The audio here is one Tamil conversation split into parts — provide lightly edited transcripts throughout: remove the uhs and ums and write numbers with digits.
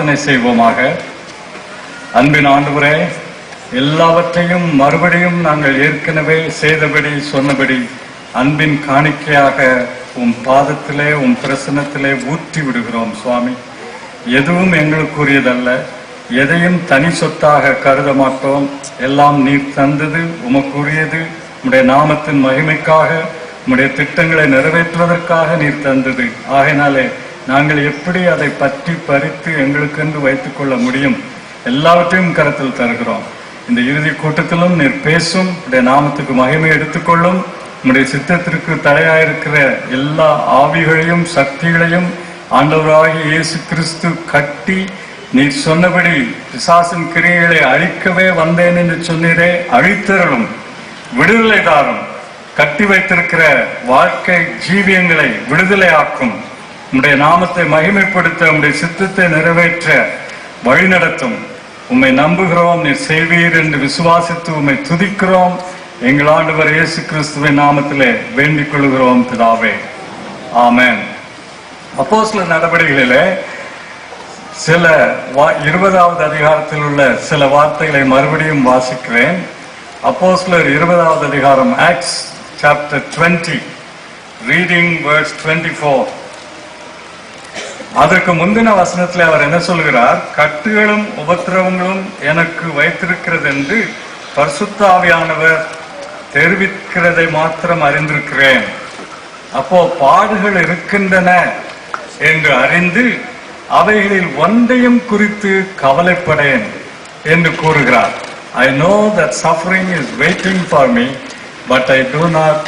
பிரார்த்தனை செய்வோமாக. அன்பின் ஆண்டவரே, எல்லாவற்றையும் மறுபடியும் நாங்கள் ஏற்கனவே செய்தபடி சொன்னபடி அன்பின் காணிக்கையாக உம் பாதத்திலே உம் பிரசன்னத்திலே ஊற்றி விடுகிறோம் சுவாமி. எதுவும் எங்களுக்குரியதல்ல, எதையும் தனி சொத்தாக கருத மாட்டோம். எல்லாம் நீர் தந்தது, உமக்குரியது, உம்முடைய நாமத்தின் மகிமைக்காக, உம்முடைய திட்டங்களை நிறைவேற்றுவதற்காக நீர் தந்தது. ஆகையினாலே நாங்கள் எப்படி அதை பற்றி பறித்து எங்களுக்கென்று வைத்துக் கொள்ள முடியும்? எல்லாவற்றையும் கருத்தில் தருகிறோம். இந்த இறுதி கூட்டத்திலும் நீர் பேசும், உடைய நாமத்துக்கு மகிமை எடுத்துக்கொள்ளும். உம்முடைய சித்தத்திற்கு தடையாயிருக்கிற எல்லா ஆவிகளையும் சக்திகளையும் ஆண்டவராகிய இயேசு கிறிஸ்து கட்டி, நீர் சொன்னபடி பிசாசின் கிரியைகளை அழிக்கவே வந்தேன் என்று சொன்னீரே, அழித்தருளும், விடுதலை தாரும். கட்டி வைத்திருக்கிற வாழ்க்கை ஜீவியங்களை விடுதலை ஆக்கும். உம்முடைய நாமத்தை மகிமைப்படுத்த, உம்முடைய சித்தத்தை நிறைவேற்ற வழிநடத்தும். உம்மை நம்புகிறோம், நீர் செய்வீர் என்று விசுவாசித்து உம்மை துதிக்கிறோம். எங்கள் ஆண்டவர் இயேசு கிறிஸ்துவின் நாமத்திலே வேண்டிக் கொள்கிறோம் பிதாவே, ஆமென். அப்போஸ்தலர் நடவடிக்கைகளிலே சில 20வது அதிகாரத்தில் உள்ள சில வார்த்தைகளை மறுபடியும் வாசிக்கிறேன். அப்போஸ்தலர் 20வது அதிகாரம், ஆக்ட்ஸ் சாப்டர் 20, ரீடிங் verse 24. அதற்கு முந்தின வசனத்தில் அவர் என்ன சொல்கிறார்? கட்டுகளும் உபத்திரவங்களும் எனக்கு வைத்திருக்கிறது என்று பரிசுத்த ஆவியானவர் தெரிவிக்கிறதை மாத்திரம் அறிந்திருக்கிறேன். அப்போ பாடுகள் இருக்கின்றன என்று அறிந்து அவைகளில் ஒன்றையும் குறித்து கவலைப்படேன் என்று கூறுகிறார். I know that suffering is waiting for me, but I do not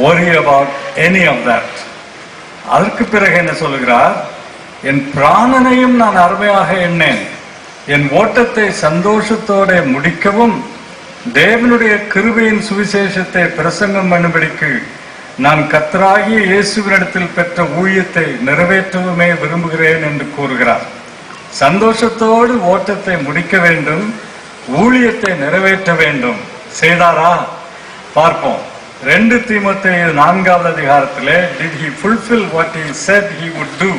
worry about any of that. அதற்கு பிறகு என்ன சொல்கிறார்? என் பிராணனையும் நான் அருமையாக எண்ணேன், என் ஓட்டத்தை சந்தோஷத்தோட முடிக்கவும் தேவனுடைய கிருபையின் சுவிசேஷத்தை பிரசங்கம் பண்ணும்படிக்கு நான் கர்த்தராகிய இயேசுவினிடத்தில் பெற்ற ஊழியத்தை நிறைவேற்றவுமே விரும்புகிறேன் என்று கூறுகிறார். சந்தோஷத்தோடு ஓட்டத்தை முடிக்க வேண்டும், ஊழியத்தை நிறைவேற்ற வேண்டும். செய்தாரா? பார்ப்போம். 2 தீமோத்தேயு 4வது அதிகாரத்திலே, did he fulfill what he said he would do,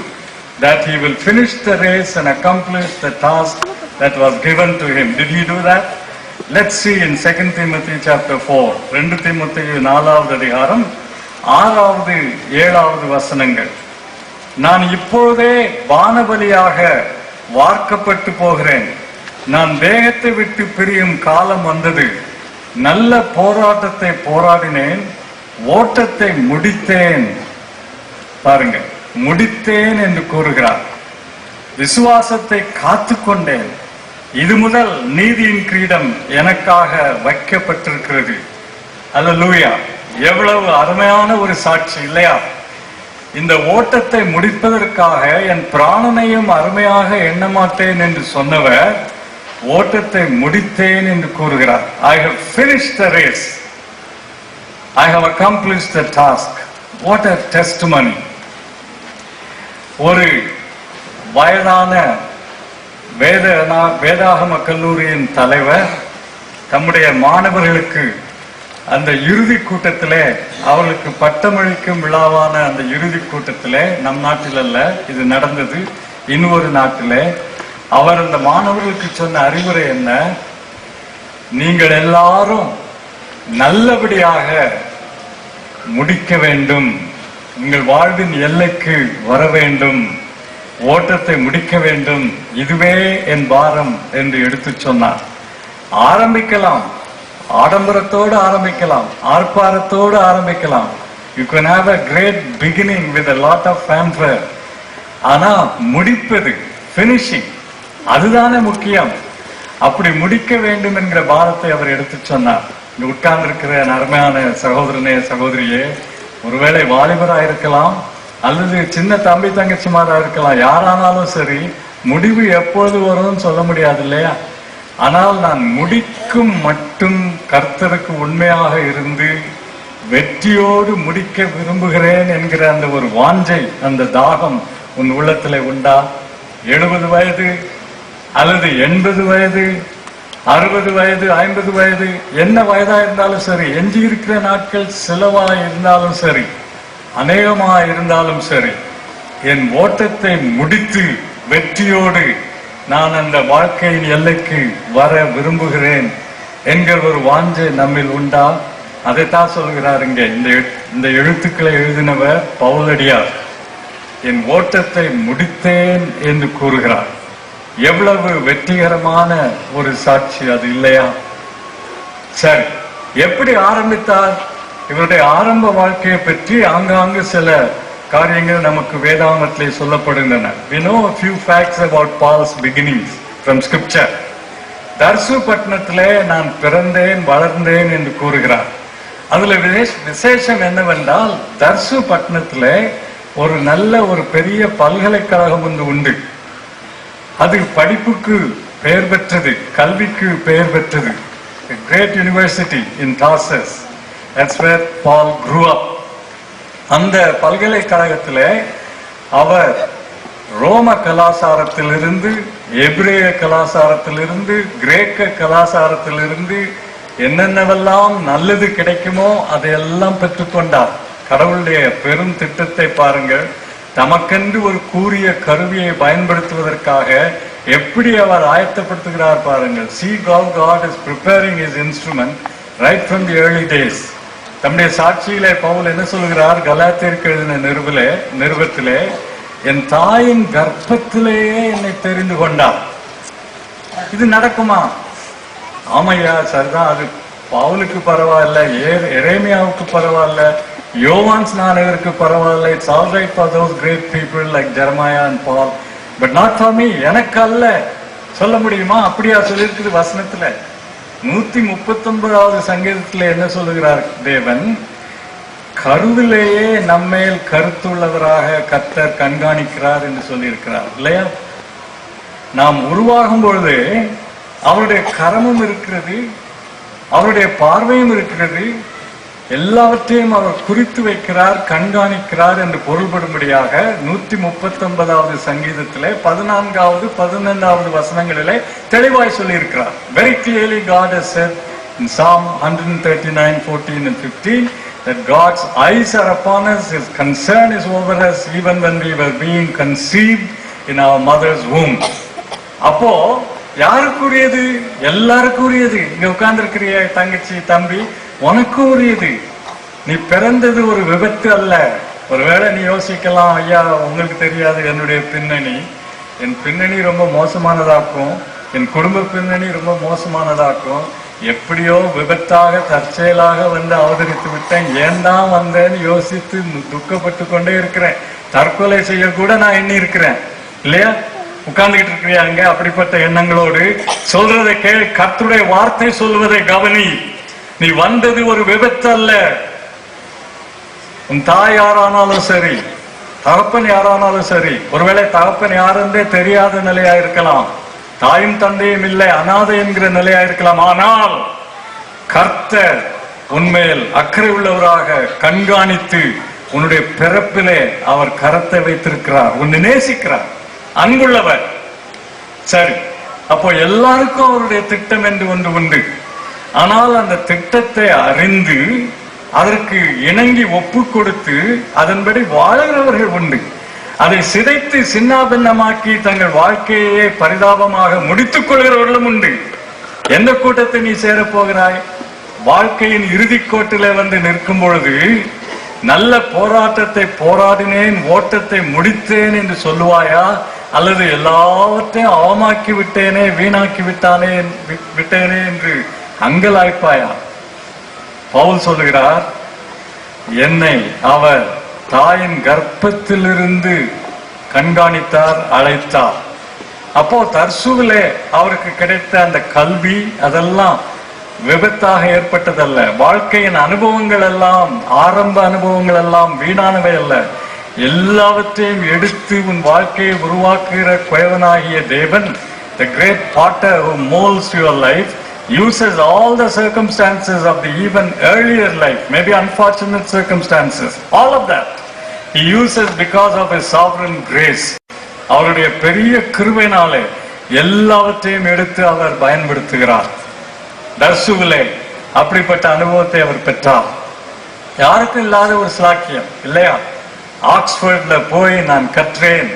that he will finish the race and accomplish the task that was given to him? Did he do that? Let's see in 2 Timothy chapter 4. 2 தீமோத்தேயு 4வது அதிகாரம் 6வது 7வது வசனங்கள். நான் இப்பொழுதே வானபலியாக வார்க்கப்பட்டு போகிறேன், நான் தேகத்தை விட்டு பிரியும் காலம் வந்தது. நல்ல போராட்டத்தை போராடினேன், ஓட்டத்தை முடித்தேன். பாருங்க, முடித்தேன் என்று கூறுகிறார். விசுவாசத்தை காத்து கொண்டேன், இது முதல் நீதியின் கிரீடம் எனக்காக வைக்கப்பட்டிருக்கிறது. அல்லேலூயா! எவ்வளவு அருமையான ஒரு சாட்சி இல்லையா? இந்த ஓட்டத்தை முடிப்பதற்காக என் பிராணனையும் அருமையாக எண்ண மாட்டேன் என்று சொன்னவர் ஓட்டத்தை முடித்தேன் என்று கூறுகிறார். I have finished the race, I have accomplished the task. What a testimony! ஒரு வயதான வேதாகம கல்லூரியின் தலைவர் தம்முடைய மாணவர்களுக்கு அந்த இறுதி கூட்டத்திலே, அவர்களுக்கு பட்டமளிக்கும் விழாவான அந்த இறுதி கூட்டத்திலே, நம் நாட்டில் அல்ல இது நடந்தது, இன்னொரு நாட்டிலே, அவர் அந்த மாணவர்களுக்கு சொன்ன அறிவுரை என்ன? நீங்கள் எல்லாரும் நல்லபடியாக முடிக்க வேண்டும், உங்கள் வாழ்வின் எல்லைக்கு வர வேண்டும், ஓட்டத்தை முடிக்க வேண்டும், இதுவே என் பாரம் என்று எடுத்து சொன்னார். ஆரம்பிக்கலாம், ஆடம்பரத்தோடு ஆரம்பிக்கலாம், ஆர்ப்பாரத்தோடு ஆரம்பிக்கலாம். You can have a great beginning with a lot of fanfare. ஆனா முடிப்பது, finishing, அதுதானே முக்கியம். அப்படி முடிக்க வேண்டும் என்கிற பாரத்தை அவர் எடுத்து சொன்னார். இங்க உட்கார்ந்து இருக்கிற அருமையான சகோதரனே சகோதரியே, ஒருவேளை வாலிபராக இருக்கலாம் அல்லது சின்ன தம்பி தங்கச்சிமாரா இருக்கலாம், யாரானாலும் சரி, முடிவு எப்பொழுது வரும்னு சொல்ல முடியாது இல்லையா? ஆனால் நான் முடிக்கும் மட்டும் கர்த்தருக்கு உண்மையாக இருந்து வெற்றியோடு முடிக்க விரும்புகிறேன் என்கிற அந்த ஒரு வாஞ்சை, அந்த தாகம் உன் உள்ளத்துல உண்டா? 70 வயது அல்லது 80 வயது, 60 வயது, 50 வயது, என்ன வயதா இருந்தாலும் சரி, எஞ்சி இருக்கிற நாட்கள் சிலவா இருந்தாலும் சரி, அநேகமா இருந்தாலும் சரி, என் ஓட்டத்தை முடித்து வெற்றியோடு நான் அந்த வாழ்க்கையின் எல்லைக்கு வர விரும்புகிறேன் என்கிற ஒரு வாஞ்சை நம்மில் உண்டா? அதைத்தான் சொல்கிறார் இங்கே. இந்த எழுத்துக்களை எழுதினவர் பவுலடியார். என் ஓட்டத்தை முடித்தேன் என்று கூறுகிறார். எவ்வளவு வெற்றிகரமான ஒரு சாட்சி அது இல்லையா? சரி, எப்படி ஆரம்பித்தார்? இவருடைய ஆரம்ப வாழ்க்கையை பற்றி ஆங்காங்கு சில காரியங்கள் நமக்கு வேதாகமத்திலே சொல்லப்படுகின்றன. We know a few facts about Paul's beginnings from scripture. தர்சு பட்டணத்திலே நான் பிறந்தேன் வளர்ந்தேன் என்று கூறுகிறார். அதுல விசேஷம் என்னவென்றால், தர்சு பட்டணத்திலே ஒரு நல்ல ஒரு பெரிய பல்கலைக்கழகம் ஒன்று உண்டு. அது படிப்புக்கு பெயர் பெற்றது, கல்விக்கு பெயர் பெற்றது. A great university in Tarsus. That's where Paul grew up. அந்த பல்கலைக்கழகத்திலே அவர் ரோம கலாச்சாரத்திலிருந்து, எபிரேய கலாச்சாரத்திலிருந்து, கிரேக்க கலாச்சாரத்திலிருந்து என்னென்னவெல்லாம் நல்லது கிடைக்குமோ அதையெல்லாம் பெற்றுக்கொண்டார். கடவுளுடைய பெரும் திட்டத்தை பாருங்கள். தமக்கென்று ஒரு கூறிய கருவியை பயன்படுத்துவதற்காக எப்படி அவர் ஆயத்தப்படுத்துகிறார் பாருங்கள். See how God is preparing his instrument right from the early days. தம்முடைய சாட்சியிலே பவுல் என்ன சொல்கிறார்? கலாத்தியருக்கு எழுதின நிருபத்திலே, என் தாயின் கர்ப்பத்திலேயே என்னை தெரிந்து கொண்டார். இது நடக்குமா? ஆமையா, சரிதான். அது பவுலுக்கு பரவாயில்ல, எரேமியாவுக்கு பரவாயில்ல, யோவான் ஸ்நானகருக்கு பரவாயில்ல. It's all right for those great people like Jeremiah and Paul, but not for me. எனக்கு அல்ல. சொல்ல முடியுமா? அப்படியா சொல்லியிருக்குது வசனத்துல. 139வது சங்கீதத்துல என்ன சொல்லுகிறார் தேவன்? கருவிலேயே நம்மேல் கருத்துள்ளவராக கர்த்தர் கண்காணிக்கிறார் என்று சொல்லியிருக்கிறார் இல்லையா? நாம் உருவாகும் பொழுது அவருடைய கரமும் இருக்கிறது, அவருடைய பார்வையும் இருக்கிறது. எல்லாவற்றையும் அவர் குறித்து வைக்கிறார், கண்காணிக்கிறார் என்று பொருள்படும்படியாக 139வது சங்கீதத்திலே 14வது 15வது வசனங்களிலே தெளிவாய் சொல்லி இருக்கிறார். Very clearly God has said in Psalm 139:14 and 15 that God's eyes are upon us, his concern is over us even when we were being conceived in our mother's womb. அப்போ யாருக்கு உரியது? எல்லாருக்கும் உரியது. இங்க உட்கார்ந்து இருக்கிற தங்கச்சி, தம்பி, உனக்கும் உரியது. நீ பிறந்தது ஒரு விபத்து அல்ல. ஒருவேளை நீ யோசிக்கலாம், ஐயா உங்களுக்கு தெரியாது என்னுடைய பின்னணி, என் பின்னணி ரொம்ப மோசமானதாக்கும், என் குடும்ப பின்னணி ரொம்ப மோசமானதாக்கும், எப்படியோ விபத்தாக தற்செயலாக வந்து அவதரித்து விட்டேன், ஏன் தான் வந்தேன்னு யோசித்து துக்கப்பட்டு கொண்டே இருக்கிறேன். தற்கொலை செய்ய கூட நான் எண்ணி இருக்கிறேன் இல்லையா? உட்கார்ந்துகிட்டு இருக்கிறாங்க. அப்படிப்பட்ட எண்ணங்களோடு சொல்றதை கேள், கர்த்தருடைய வார்த்தை சொல்வதை கவனி. நீ வந்தது ஒரு விபத்து அல்ல. உன் தாய் யாரானாலும் சரி, தகப்பன் யாரானாலும் சரி, ஒருவேளை தகப்பன் யாருந்தே தெரியாத நிலையா இருக்கலாம், தாயும் தந்தையும் இல்லை, அனாதை என்கிற நிலையா இருக்கலாம். ஆனால் கர்த்தர் உன்மேல் அக்கறை உள்ளவராக கண்காணித்து உன்னுடைய பிறப்பிலே அவர் கரத்தை வைத்திருக்கிறார், உன்னை நேசிக்கிறார், அன்புள்ளவர். சரி, அப்போ எல்லாருக்கும் அவருடைய திட்டம் என்று ஒன்று உண்டு. ஆனால் அந்த திட்டத்தை அறிந்து அதற்கு இணங்கி ஒப்பு கொடுத்து அதன்படி வாழ்கிறவர்கள் உண்டு. அதை சிதைத்து சின்னாபின்னமாக்கி தங்கள் வாழ்க்கையே பரிதாபமாக முடித்துக் கொள்கிறவர்களும் உண்டு. எந்த கூட்டத்தை நீ சேரப்போகிறாய்? வாழ்க்கையின் இறுதிக்கோட்டிலே வந்து நிற்கும் பொழுது நல்ல போராட்டத்தை போராடினேன், ஓட்டத்தை முடித்தேன் என்று சொல்லுவாயா? அல்லது எல்லாவற்றையும் அவமாக்கி விட்டேனே, வீணாக்கி விட்டேனே என்று அங்கலாய்ப்பாயா? பவுல் சொல்லுகிறார், என்னை அவர் தாயின் கர்ப்பத்திலிருந்து கண்காணித்தார், அழைத்தார். அப்போ தர்சுவிலே அவருக்கு கிடைத்த அந்த கல்வி அதெல்லாம் விபத்தாக ஏற்பட்டதல்ல. வாழ்க்கையின் அனுபவங்கள் எல்லாம், ஆரம்ப அனுபவங்கள் எல்லாம் வீணானவை அல்ல. எல்லாவற்றையும் எடுத்து உன் வாழ்க்கையை உருவாக்குகிற குயவனாகிய தேவன், the great potter who molds your life, uses all the circumstances of the even earlier life, maybe unfortunate circumstances, all of that he uses because of his sovereign grace. அவருடைய பெரிய கிருபையினாலே எல்லாவற்றையும் எடுத்து அவர் பயன்படுத்துகிறார். தர்சுவிலே அப்படிப்பட்ட அனுபவத்தை அவர் பெற்றார். யாருக்கும் இல்லாத ஒரு ஸ்லாக்கியம் இல்லையா? ஆக்ஸ்போர்ட்ல போய் நான் கற்றேன்,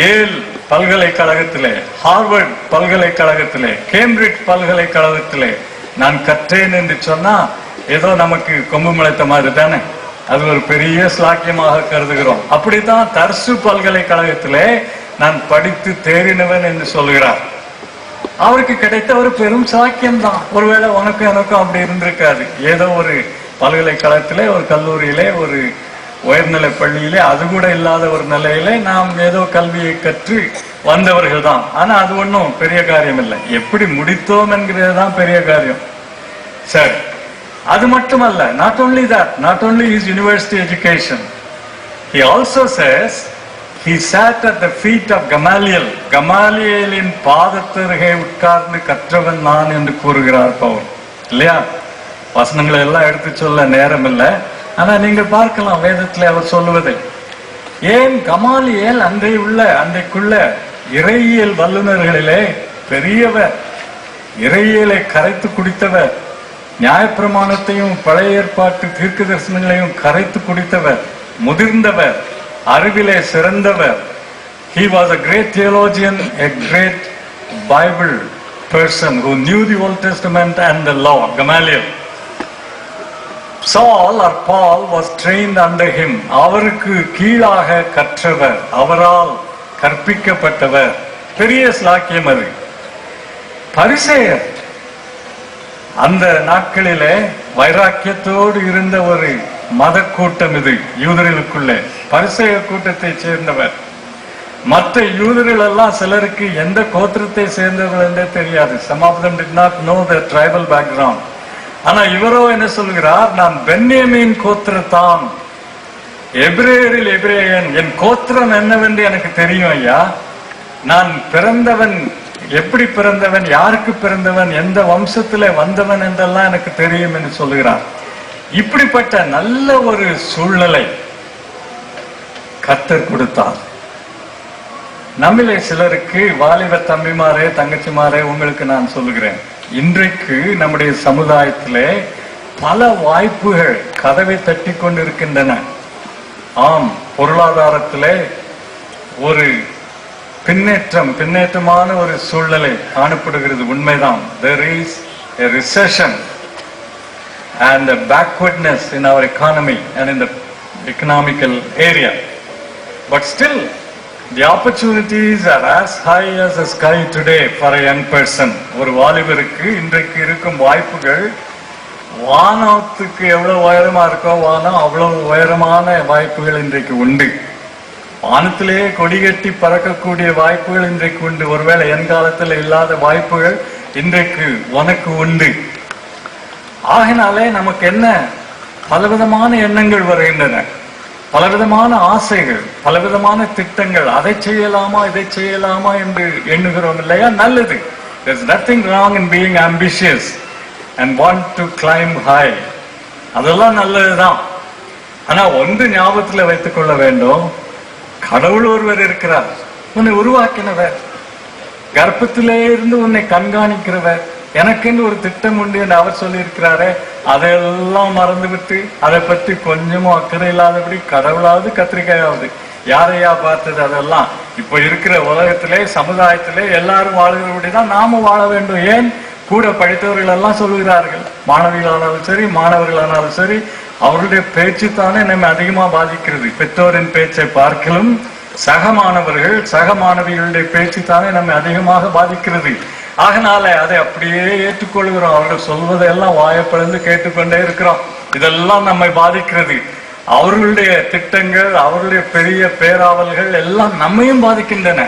ஏல் பல்கலைக்கழகத்திலே, ஹார்வர்ட் பல்கலைக்கழகத்திலே, கேம்பிரிட்ஜ் பல்கலைக்கழகத்திலே நான் கற்றேன் என்று சொன்னா ஏதோ நமக்கு கொம்பு முளைத்த மாதிரி தானே, அது ஒரு பெரிய ஸ்லாக்கியமாக கருதுகிறோம். அப்படித்தான் தர்சு பல்கலைக்கழகத்திலே நான் படித்து தேறினவன் என்று சொல்கிறார். அவருக்கு கிடைத்த ஒரு பெரும் சாக்கியம் தான். ஒருவேளை உனக்கும் எனக்கும் அப்படி இருந்திருக்காது. ஏதோ ஒரு பல்கலைக்கழகத்திலே, ஒரு கல்லூரியிலே, ஒரு உயர்நிலை பள்ளியிலே, அது கூட இல்லாத ஒரு நிலையிலே நாம் ஏதோ கல்வியை கற்று வந்தவர்கள் தான். ஆனா அது ஒன்றும் பெரிய காரியம் இல்லை. எப்படி முடித்தோம் என்கிறது தான் பெரிய காரியம். சரி, அது மட்டுமல்ல. not only that, not only his university education, he also says he sat at the feet of Gamaliel. கமாலியேலின் பாதத்தருகே உட்கார்ந்து கற்றவன் நான் என்று கூறுகிறார் பவுல். இல்லையா? வசனங்களை எல்லாம் எடுத்து சொல்ல நேரம் இல்லை. ஆனா நீங்கள் பார்க்கலாம் வேதத்தில் அவர் சொல்லுவதை. ஏன் கமாலியேல் அன்றைக்குள்ள இறையியல் வல்லுநர்களிலே பெரியவர், இறையியலை கரைத்து குடித்தவர், நியாயப்பிரமாணத்தையும் பழைய ஏற்பாட்டு தீர்க்க தரிசனங்களையும் கரைத்து குடித்தவர், முதிர்ந்தவர், அறிவிலே சிறந்தவர். He was a great theologian, a great Bible person who knew the Old Testament and the law. Gamaliel. Saul or Paul was trained under him. அவருக்கு கீழாக கற்றவர், அவரால் கற்பிக்கப்பட்டவர். பெரிய ஸ்லாக்கியம் அது. பரிசேயர் அந்த நாட்களிலே வைராக்கியத்தோடு இருந்த ஒரு மத கூட்டம் இது. யூதர்களுக்குள்ளே பரிசேயர் கூட்டத்தை சேர்ந்தவர். மற்ற யூதர்கள் எல்லாம் சிலருக்கு எந்த கோத்திரத்தை சேர்ந்தவர்கள் என்றே தெரியாது. Some of them did not know their tribal background. ஆனா இவரோ என்ன சொல்கிறார்? நான் பென்யமீன் கோத்திரத்தான், எபிரேயரில் எபிரேயன். என் கோத்திரம் என்னவென்று எனக்கு தெரியும் ஐயா. நான் பிறந்தவன், எப்படி பிறந்தவன், யாருக்கு பிறந்தவன், எந்த வம்சத்திலே வந்தவன் என்றெல்லாம் எனக்கு தெரியும் என்று சொல்லுகிறார். இப்படிப்பட்ட நல்ல ஒரு சூழ்நிலை கர்த்தர் கொடுத்தார். நம்மிலே சிலருக்கு, வாலிப தம்பிமாரே தங்கச்சிமாரே, உங்களுக்கு நான் சொல்லுகிறேன், இன்றைக்கு நம்முடைய சமுதாயத்திலே பல வாய்ப்புகள் கதவை தட்டி கொண்டிருக்கின்றன. ஆம், பொருளாதாரத்திலே ஒரு பின்னேற்றமான ஒரு சூழ்நிலை காணப்படுகிறது, உண்மைதான். There is a recession and a backwardness in our economy and in the economical area. But still, the opportunities are as high as the sky today for a young person. ஒரு வாலிபருக்கு இன்றைக்கு இருக்கும் வாய்ப்புகள் வானத்துக்கு எவ்வளவு உயரமா இருக்கோ வானம் அவ்வளவு உயரமான வாய்ப்புகள் இன்றைக்கு உண்டு. வானத்திலேயே கொடி கட்டி பறக்கக்கூடிய வாய்ப்புகள் இன்றைக்கு உண்டு. ஒருவேளை என் காலத்தில் இல்லாத வாய்ப்புகள் இன்றைக்கு உனக்கு உண்டு. ஆகினாலே நமக்கு என்ன பலவிதமான எண்ணங்கள் வருகின்றன, பலவிதமான ஆசைகள், பலவிதமான திட்டங்கள். அதை செய்யலாமா இதை செய்யலாமா என்று எண்ணுகிறோம் இல்லையா? நல்லது. There's nothing wrong in being ambitious and want to climb high. அதெல்லாம் நல்லதுதான். ஆனா ஒன்று ஞாபகத்தில் வைத்துக் கொள்ள வேண்டும், கடவுள் ஒருவர் இருக்கிறார், உன்னை உருவாக்கினவர், கர்ப்பத்திலே இருந்து உன்னை கண்காணிக்கிறவர், எனக்கென்று ஒரு திட்டம் உண்டு என்று அவர் சொல்லி இருக்கிறாரே. அதையெல்லாம் மறந்துவிட்டு அதை பற்றி கொஞ்சமும் அக்கறை இல்லாதபடி கடவுளாவது கத்திரிக்காயாவது யாரையா பார்த்தது? அதெல்லாம் இப்ப இருக்கிற உலகத்திலே சமுதாயத்திலே எல்லாரும் வாழ்கிறபடிதான் நாமும் வாழ வேண்டும். ஏன்? கூட படித்தவர்கள் எல்லாம் சொல்லுகிறார்கள், மாணவிகளானாலும் சரி மாணவர்களானாலும் சரி, அவர்களுடைய பேச்சு தானே நம்மை அதிகமா பாதிக்கிறது. பெற்றோரின் பேச்சை பார்க்கலும் சக மாணவர்கள் சக மாணவிகளுடைய பேச்சு தானே நம்மை அதிகமாக பாதிக்கிறது. ஆகனால அதை அப்படியே ஏற்றுக்கொள்கிறோம். அவர்கள் சொல்வதையெல்லாம் வாயப்பிழந்து கேட்டுக்கொண்டே இருக்கிறோம். இதெல்லாம் நம்மை பாதிக்கிறது. அவர்களுடைய திட்டங்கள், அவர்களுடைய பெரிய பேராவல்கள் எல்லாம் நம்மையும் பாதிக்கின்றன.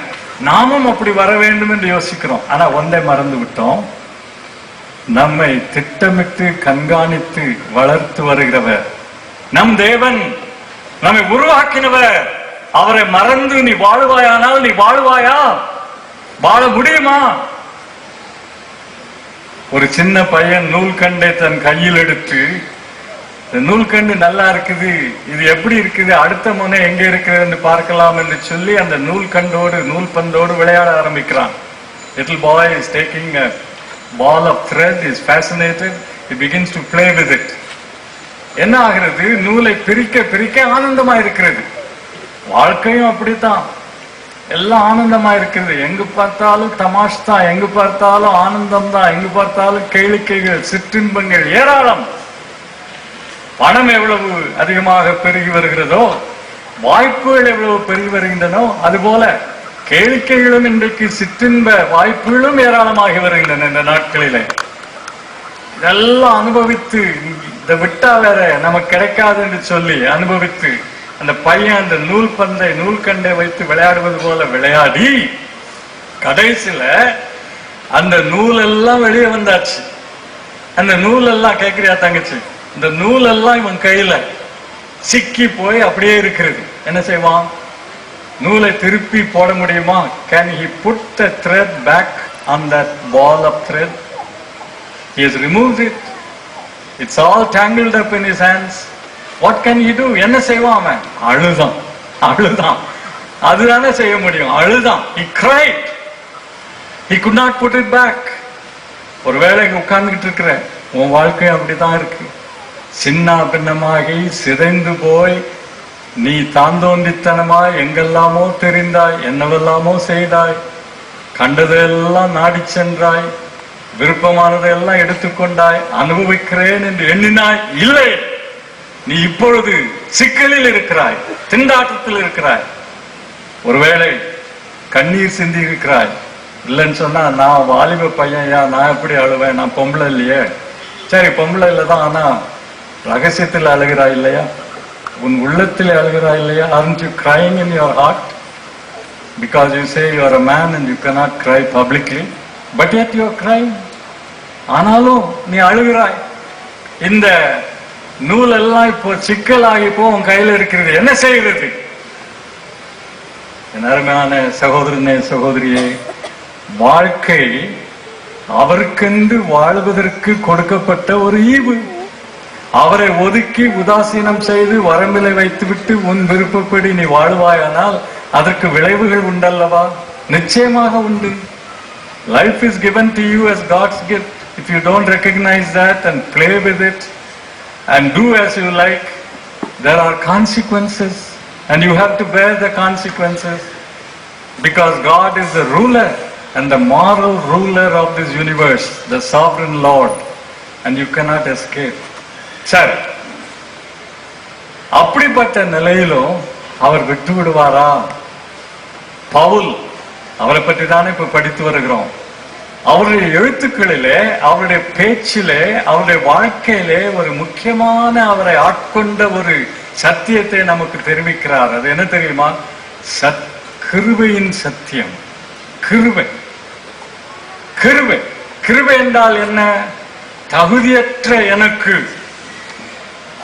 நாமும் அப்படி வர வேண்டும் என்று யோசிக்கிறோம். ஆனா ஒன்றை மறந்து விட்டோம், நம்மை திட்டமிட்டு கண்காணித்து வளர்த்து வருகிறவர் நம் தேவன், நம்மை உருவாக்கினவர். அவரை மறந்து நீ வாழ்வாயானால் நீ வாழ்வாயா? வாழ முடியுமா? ஒரு சின்ன பையன் நூல்கண்டை தன் கையில் எடுத்து, நூல்கண்டு நல்லா இருக்குது, இது எப்படி இருக்குது, அடுத்த முனை எங்க இருக்கிறது என்று பார்க்கலாம் என்று சொல்லி அந்த நூல்கண்டோடு நூல் பந்தோடு விளையாட ஆரம்பிக்கிறான். Little boy is taking a ball of thread, is fascinated, he begins to play with it. என்ன ஆகிறது? நூலை பிரிக்க பிரிக்க ஆனந்தமா இருக்கிறது. வாழ்க்கையும் அப்படித்தான். எல்லாம் ஆனந்தமா இருக்குது. எங்கு பார்த்தாலும் தமாஷ் தான், எங்கு பார்த்தாலும் ஆனந்தம் தான், எங்கு பார்த்தாலும் கேளிக்கைகள், சிற்றின்பங்கள் ஏராளம். பணம் எவ்வளவு அதிகமாக பெருகி வருகிறதோ, வாய்ப்புகள் எவ்வளவு பெருகி வருகின்றனோ, அதுபோல கேளிக்கைகளும் இன்றைக்கு சிற்றின்ப வாய்ப்புகளும் ஏராளமாகி வருகின்றன இந்த நாட்களிலே. இதெல்லாம் அனுபவித்து இதை விட்டா வேற நமக்கு கிடைக்காது என்று சொல்லி அனுபவித்து அந்த பையன் அந்த நூல் பந்தை நூல் கண்டை வைத்து விளையாடுவது போல விளையாடி கடைசியில அந்த நூல் எல்லாம் வெளியே வந்தாச்சு. அந்த நூல் எல்லாம் கேட்கிறியா தங்கச்சி, இந்த நூல் எல்லாம் இவன் கையில சிக்கி போய் அப்படியே இருக்கிறது. என்ன செய்வான்? நூலை திருப்பி போட முடியுமா? Can he put the thread back on that ball of thread? He has removed it. It's all tangled up in his hands. What can he do? என்ன செய்வான் அவன்? அழுதான். அழுதான். அதுதானே செய்ய முடியும். அழுதான். He cried. He could not put it back. ஒருவேளை இங்க உட்கார்ந்துகிட்டு இருக்கிற உன் வாழ்க்கை அப்படிதான் இருக்கு. சின்ன பின்னமாகி சிதைந்து போய் நீ தாந்தோண்டித்தனமாய் எங்கெல்லாமோ தெரிந்தாய், என்னவெல்லாமோ செய்தாய், கண்டதெல்லாம் நாடி சென்றாய், விருப்பமானதையெல்லாம் எடுத்துக்கொண்டாய், அனுபவிக்கிறேன் என்று எண்ணினாய். இல்லை, நீ இப்பொழுது சிக்கலில் இருக்கிறாய், திண்டாட்டத்தில் இருக்கிறாய். ஒருவேளை கண்ணீர் சிந்தி இருக்கிறாய். இல்லைன்னு சொன்னா, நான் வாலிப பையன், நான் எப்படி அழுவேன், நான் பொம்பளை இல்லையே. சரி, பொம்பளை இல்லதான், ஆனா ரகசியத்தில் அழுகிறாய் இல்லையா? உன் உள்ளத்தில் அழுகிறாய் இல்லையா? Aren't you crying in your heart? Because you say you are a man and you cannot cry publicly, but yet you are crying. ஆனாலும் நீ அழுகிறாய். இந்த நூல் எல்லாம் இப்போ சிக்கலாகி இப்போ உன் கையில இருக்கிறது. என்ன செய்கிறது? என் அருமையான சகோதரனே, சகோதரியே, வாழ்க்கை அவருக்கென்று வாழ்வதற்கு கொடுக்கப்பட்ட ஒரு ஈவு. அவரை ஒதுக்கி உதாசீனம் செய்து வரம்பிலை வைத்துவிட்டு உன் விருப்பப்படி நீ வாழ்வாயானால் அதற்கு விளைவுகள் உண்டல்லவா? நிச்சயமாக உண்டு. Life is given to you as God's gift. If you don't recognize that and play with it and do as you like, there are consequences and you have to bear the consequences, because God is the ruler and the moral ruler of this universe, the sovereign Lord, and you cannot escape. சரி, அப்படிப்பட்ட நிலையிலும் அவர் விட்டு விடுவாரா? பவுல், அவரை பற்றி தானே இப்ப படித்து வருகிறோம். அவருடைய எழுத்துக்களிலே, அவருடைய பேச்சிலே, அவருடைய வாழ்க்கையிலே ஒரு முக்கியமான அவரை ஆட்கொண்ட ஒரு சத்தியத்தை நமக்கு தெரிவிக்கிறார். அது என்ன தெரியுமா? கிருபையின் சத்தியம். கிருபை. கிருபை. கிருபை என்றால் என்ன? தகுதியற்ற எனக்கு,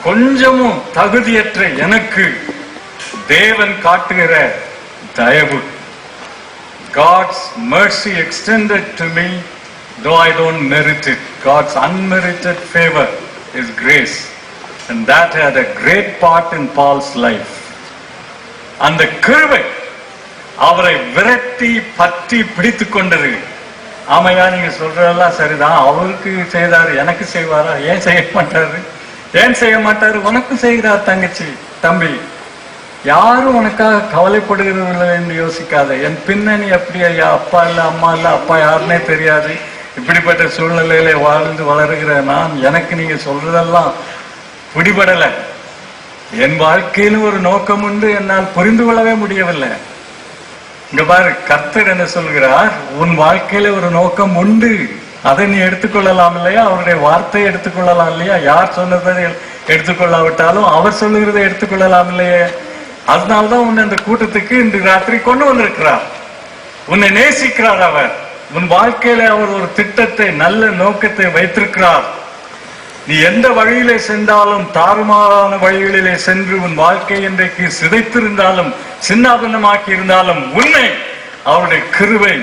கொஞ்சமும் தகுதியற்ற எனக்கு தேவன் காட்டுகிற தயவு. God's mercy extended to me, though I don't merit it. God's unmerited favor is grace. And that had a great part in Paul's life. அந்த கிருபை அவரை விரட்டி பற்றி பிடித்துக் கொண்டது. ஆமையா, நீங்க சொல்றதெல்லாம் சரிதான், அவருக்கு செய்தாரு, எனக்கு செய்வாரா? ஏன் செய்ய மாட்டாரு? ஏன் செய்ய மாட்டாரு? உனக்கும் செய்கிறார் தங்கச்சி, தம்பி. யாரும் உனக்காக கவலைப்படுகிறதில்லை என்று யோசிக்காத. என் பின்னணி எப்படி ஐயா, அப்பா இல்ல, அம்மா இல்ல, அப்பா யாருன்னே தெரியாது, இப்படிப்பட்ட சூழ்நிலையில வாழ்ந்து வளருகிற நான், எனக்கு நீங்க சொல்றதெல்லாம் பிடிபடல. என் வாழ்க்கையிலும் ஒரு நோக்கம் உண்டு, என்னால் புரிந்து கொள்ளவே முடியவில்லை. இங்க பாரு, கர்த்தர் என்ன சொல்கிறார்? உன் வாழ்க்கையில ஒரு நோக்கம் உண்டு, அதை நீ எடுத்துக்கொள்ளலாம் இல்லையா? அவருடைய வார்த்தையை எடுத்துக்கொள்ளலாம் இல்லையா? யார் சொன்னதை எடுத்துக்கொள்ளாவிட்டாலும் அவர் சொல்லுகிறதை எடுத்துக்கொள்ளலாம் இல்லையே? அதனால்தான் உன்னை அந்த கூட்டத்துக்கு இன்று ராத்திரி கொண்டு வந்திருக்கிறார். உன்னை நேசிக்கிறார் அவர். உன் வாழ்க்கையில அவர் ஒரு திட்டத்தை, நல்ல நோக்கத்தை வைத்திருக்கிறார். நீ எந்த வழியிலே சென்றாலும், தாறுமாறான வழிகளிலே சென்று உன் வாழ்க்கை இன்றைக்கு சிதைத்திருந்தாலும், சின்னாபின்னமாக்கி இருந்தாலும், உன்னை அவருடைய கிருபை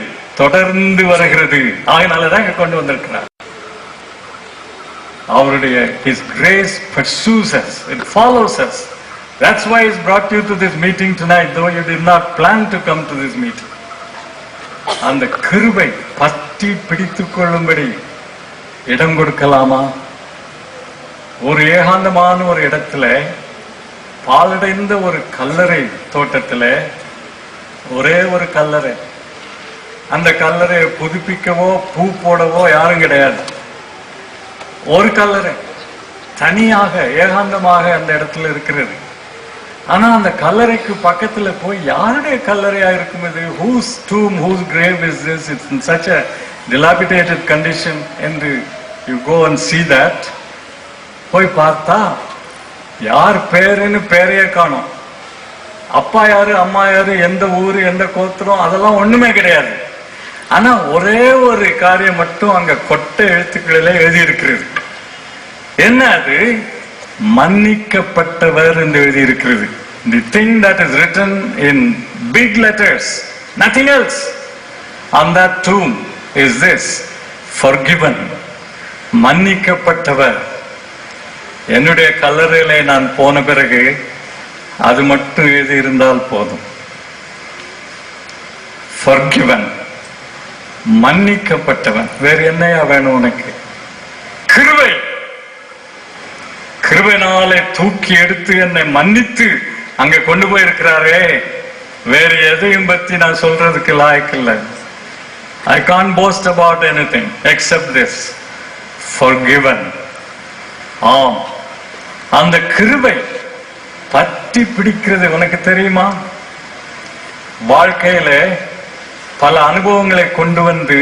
தொடர்ந்து வருகிறது. ஆகினாலதான் இங்க கொண்டு வந்திருக்கிறார். அவருடைய His grace pursues us, it follows us. That's why He's brought you to this meeting tonight, though you did not plan to come to this meeting. அந்த கிருபை பற்றி பிடித்துக் கொள்ளும்படி இடம் கொடுக்கலாமா? ஒரு ஏகாந்தமான ஒரு இடத்துல, பாலடைந்த ஒரு கல்லறை தோட்டத்துல ஒரே ஒரு கல்லறை. அந்த கல்லறையை புதுப்பிக்கவோ பூ போடவோ யாரும் கிடையாது. ஒரு கல்லறை தனியாக ஏகாந்தமாக அந்த இடத்துல இருக்கிறது. ஆனா அந்த கல்லறைக்கு பக்கத்துல போய் யாருடைய கல்லறையா இருக்கும் இது? whose tomb, whose grave is this? It's in such a dilapidated condition. And you go and see that. போய் பார்த்தா யார் பேருன்னு பேரையே காணும். அப்பா யாரு, அம்மா யாரு, எந்த ஊரு, எந்த கோத்திரம், அதெல்லாம் ஒண்ணுமே கிடையாது. ஆனா ஒரே ஒரு காரியம் மட்டும் அங்க கொட்டை எழுத்துக்களிலே எழுதி இருக்கிறது. என்ன அது? மன்னிக்கப்பட்டவர் என்று எழுதி இருக்கிறது. The thing that is written in big letters, nothing else on that tomb is this: forgiven. மன்னிக்கப்பட்டவர். என்னுடைய கல்லறையிலே நான் போன பிறகு அது மட்டும் எழுதி இருந்தால் போதும். forgiven, மன்னிக்கப்பட்டவன். வேறு என்னையா வேணும் உனக்கு? கிருபை. கிருபையினாலே தூக்கி எடுத்து என்னை மன்னித்து அங்க கொண்டு போயிருக்கிறாரே, வேறு எதையும் பத்தி நான் சொல்றதுக்கு லாயக்கு இல்லை. I can't boast about anything except this: forgiven. ஆம், அந்த கிருபை பற்றி பிடிக்கிறது உனக்கு தெரியுமா? வாழ்க்கையில பல அனுபவங்களை கொண்டு வந்து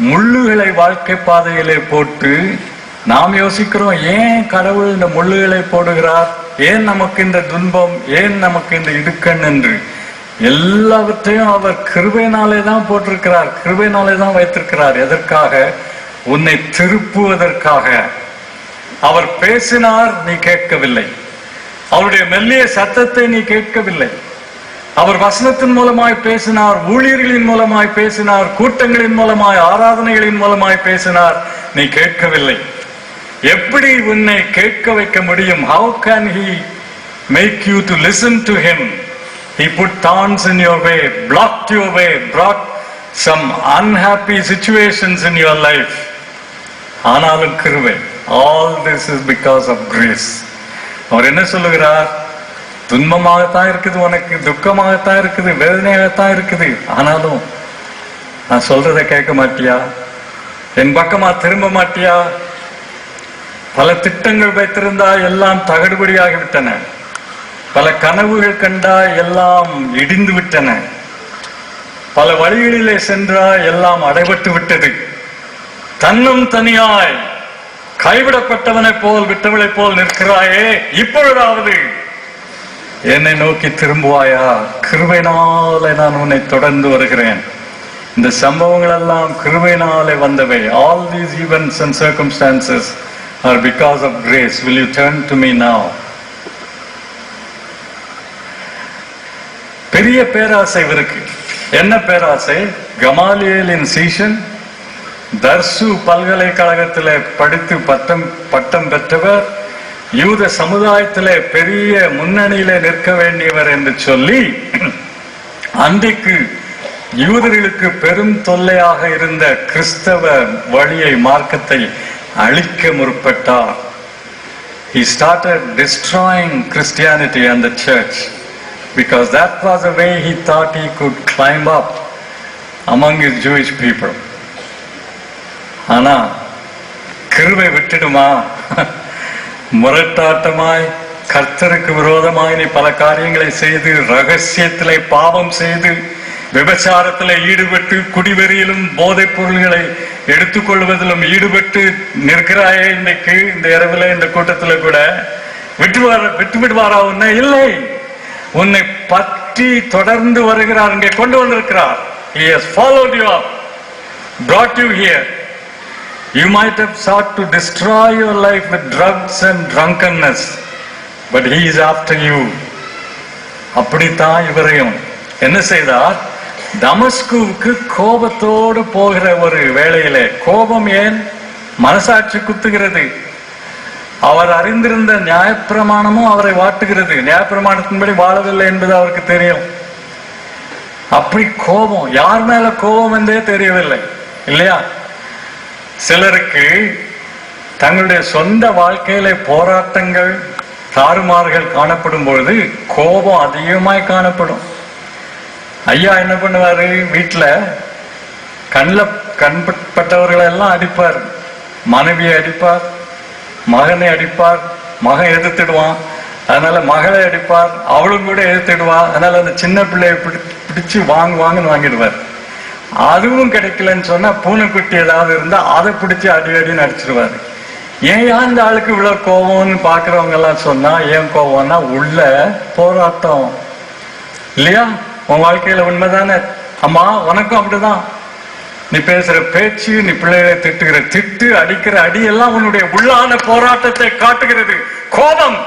முள்ளுகளை வாழ்க்கை பாதையிலே போட்டு நாம் யோசிக்கிறோம், ஏன் கடவுள் இந்த முள்ளுகளை போடுகிறார், ஏன் நமக்கு இந்த துன்பம், ஏன் நமக்கு இந்த இடுக்கண் என்று. எல்லாவற்றையும் அவர் கிருபையினாலே தான் போட்டிருக்கிறார், கிருபையினாலே தான் வைத்திருக்கிறார். எதற்காக? உன்னை திருப்புவதற்காக. அவர் பேசினார், நீ கேட்கவில்லை. அவருடைய மெல்லிய சத்தத்தை நீ கேட்கவில்லை. அவர் வசனத்தின் மூலமாய் பேசினார், ஊழியர்களின் மூலமாய் பேசினார், கூட்டங்களின் மூலமாய், ஆராதனைகளின் மூலமாய் பேசினார், நீ கேட்கவில்லை. எப்படி உன்னை கேட்க வைக்க முடியும்? How can he make you to listen to him? He put thorns in your way, blocked your way, brought some unhappy situations in your life. ஆனாலும் கிருபை. All this is because of grace. அவர் என்ன சொல்லுகிறார்? துன்பமாகத்தான் இருக்குது உனக்கு, துக்கமாகத்தான் இருக்குது, வேதனையாகத்தான் இருக்குது. ஆனாலும் நான் சொல்றதை கேட்க மாட்டியா? என் பக்கமா திரும்ப மாட்டியா? பல திட்டங்கள் வைத்திருந்தா எல்லாம் தகடுபடியாகிவிட்டன. பல கனவுகள் கண்டா எல்லாம் இடிந்து விட்டன. பல வழிகளிலே சென்றா எல்லாம் அடைபட்டு விட்டது. தன்னும் தனியாய் கைவிடப்பட்டவனை போல், விட்டவளை போல் நிற்கிறாயே, இப்பொழுதாவது என்னை நோக்கி திரும்புவாயா? கிருபையினாலே நான் உன்னை தொடர்ந்து வருகிறேன். இந்த சம்பவங்கள் எல்லாம் கிருபையினாலே வந்தவை. All these events and circumstances are because of grace. Will you turn to me now? பெரிய பேராசை இருக்கு. என்ன பேராசை? கமாலியேலின் சீஷன், தர்சு பல்கலைக்கழகத்திலே படித்து பட்டம் பெற்றவர், யூத சமுதாயத்திலே பெரிய முன்னணியிலே நிற்க வேண்டியவர் என்று சொல்லி அன்றைக்கு யூதர்களுக்கு பெரும் தொல்லையாக இருந்த கிறிஸ்தவ வழியை, மார்க்கத்தை அழிக்க முற்பட்டார். He started destroying Christianity and the church because that was the way he thought he could climb up among his Jewish people. ஆனா கிருபை விட்டுடுமா? முரட்டாட்டமாய் கர்த்தருக்கு விரோதமாய் நீ பல காரியங்களை செய்து, ரகசியத்திலே பாவம் செய்து, விபச்சாரத்திலே ஈடுபட்டு, குடிவெறியிலும் போதைப் பொருள்களை எடுத்துக்கொள்வதிலும் ஈடுபட்டு நிற்கிறாயே இன்றைக்கு இந்த இரவுல இந்த கூட்டத்துல கூட. விட்டு விடுவாரா உன்னை? இல்லை, உன்னை பற்றி தொடர்ந்து வருகிறார், இங்கே கொண்டு வந்திருக்கிறார். He has followed you up, brought you here. You might have sought to destroy your life with drugs and drunkenness, but he is after you. அப்படித்தான் இவரையும் என்ன செய்தார்? தமஸ்குவுக்கு கோபத்தோடு போகிற ஒரு வேளையிலே, கோபம் ஏன்? மனசாட்சி குத்துகிறது. அவர் அறிந்திருந்த நியாயப்பிரமாணமும் அவரை வாட்டுகிறது. நியாயப்பிரமாணத்தின்படி வாழவில்லை என்பது அவருக்கு தெரியும். அப்படி கோபம், யார் மேல கோபம் என்றே தெரியவில்லை, இல்லையா? சிலருக்கு தங்களுடைய சொந்த வாழ்க்கையில போராட்டங்கள், தாறுமாறுகள் காணப்படும் பொழுது கோபம் அதிகமாய் காணப்படும். ஐயா என்ன பண்ணுவாரு, வீட்டுல கண்பட்டவர்களை எல்லாம் அடிப்பார். மனைவியை அடிப்பார், மகனை அடிப்பார், மகன் எதிர்த்திடுவான், அதனால மகளை அடிப்பார், அவளும் கூட எதிர்த்திடுவா, அதனால அந்த சின்ன பிள்ளைய பிடிச்சு வாங்குன்னு வாங்கிடுவார். அதுவும் கிடைக்கலன்னு சொன்னா பூனைக்குட்டி ஏதாவது இருந்தா அதை பிடிச்சி அடின்னு அடிச்சிருவாரு. ஏன் இந்த ஆளுக்கு இவ்வளவு கோபம்னு பாக்குறவங்க எல்லாம் சொன்னா, ஏன் கோபம்னா உள்ள போராட்டம் இல்லையா? உன் வாழ்க்கையில உண்மைதானே? அம்மா உனக்கும் அப்படிதான். நீ பேசுற பேச்சு, நீ பிள்ளைகளை திட்டுகிற திட்டு, அடிக்கிற அடி எல்லாம் உன்னுடைய உள்ளான போராட்டத்தை காட்டுகிறது. கோபம்.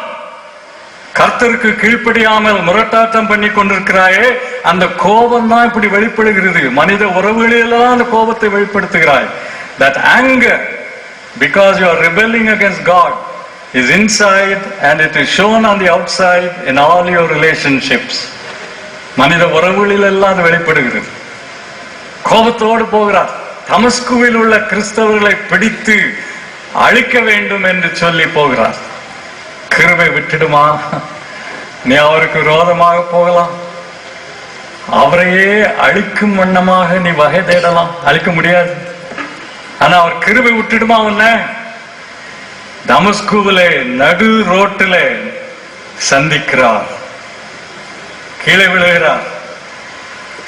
கர்த்தருக்கு கீழ்ப்படியாமல் முரட்டாட்டம் பண்ணி கொண்டிருக்கிறாயே, அந்த கோபம் தான் இப்படி வெளிப்படுகிறது. மனித உறவுகளிலெல்லாம் அந்த கோபத்தை வெளிப்படுத்துகிறாய். That anger, because you are rebelling against God, is inside and it is shown on the outside in all your relationships. மனித உறவுகளில் எல்லாம் அது வெளிப்படுகிறது. கோபத்தோடு போகிறார். தமஸ்குவில் உள்ள கிறிஸ்தவர்களை பிடித்து அழிக்க வேண்டும் என்று சொல்லி போகிறார். கிருபை விட்டுடுமா? நீ அவருக்கு விரோதமாக போகலாம், அவரையே அழிக்கும் வண்ணமாக நீ வகை தேடலாம், அழிக்க முடியாது. ஆனா அவர் கிருபை விட்டுடுமா? உன்ன தமஸ்குவிலே நடு ரோட்டிலே சந்திக்கிறார், கீழே விழுகிறார்.